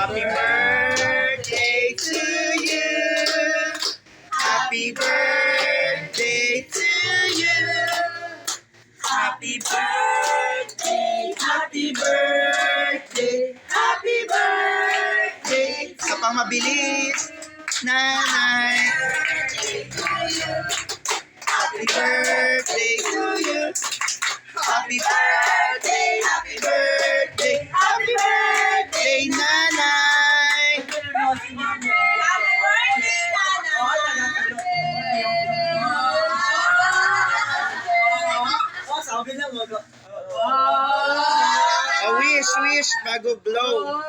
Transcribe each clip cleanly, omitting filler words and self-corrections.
Happy birthday to you. Happy birthday to you. Happy birthday, happy birthday, happy birthday. Isa pang mabilis. Nanay. Happy birthday to you. Happy birthday, happy birthday, happy birthday, nanay. A wish bago blow.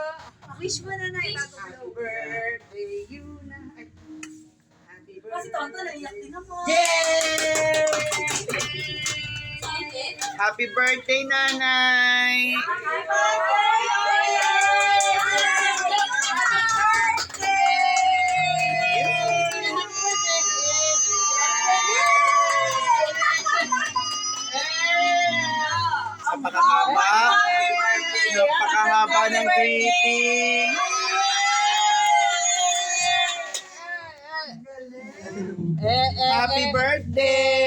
Wish mo na na bago birthday you na. Happy birthday. Kasi tonto na iyak din ako. Yay! Happy birthday, nanay. Napakahaba ng greeting. Happy birthday!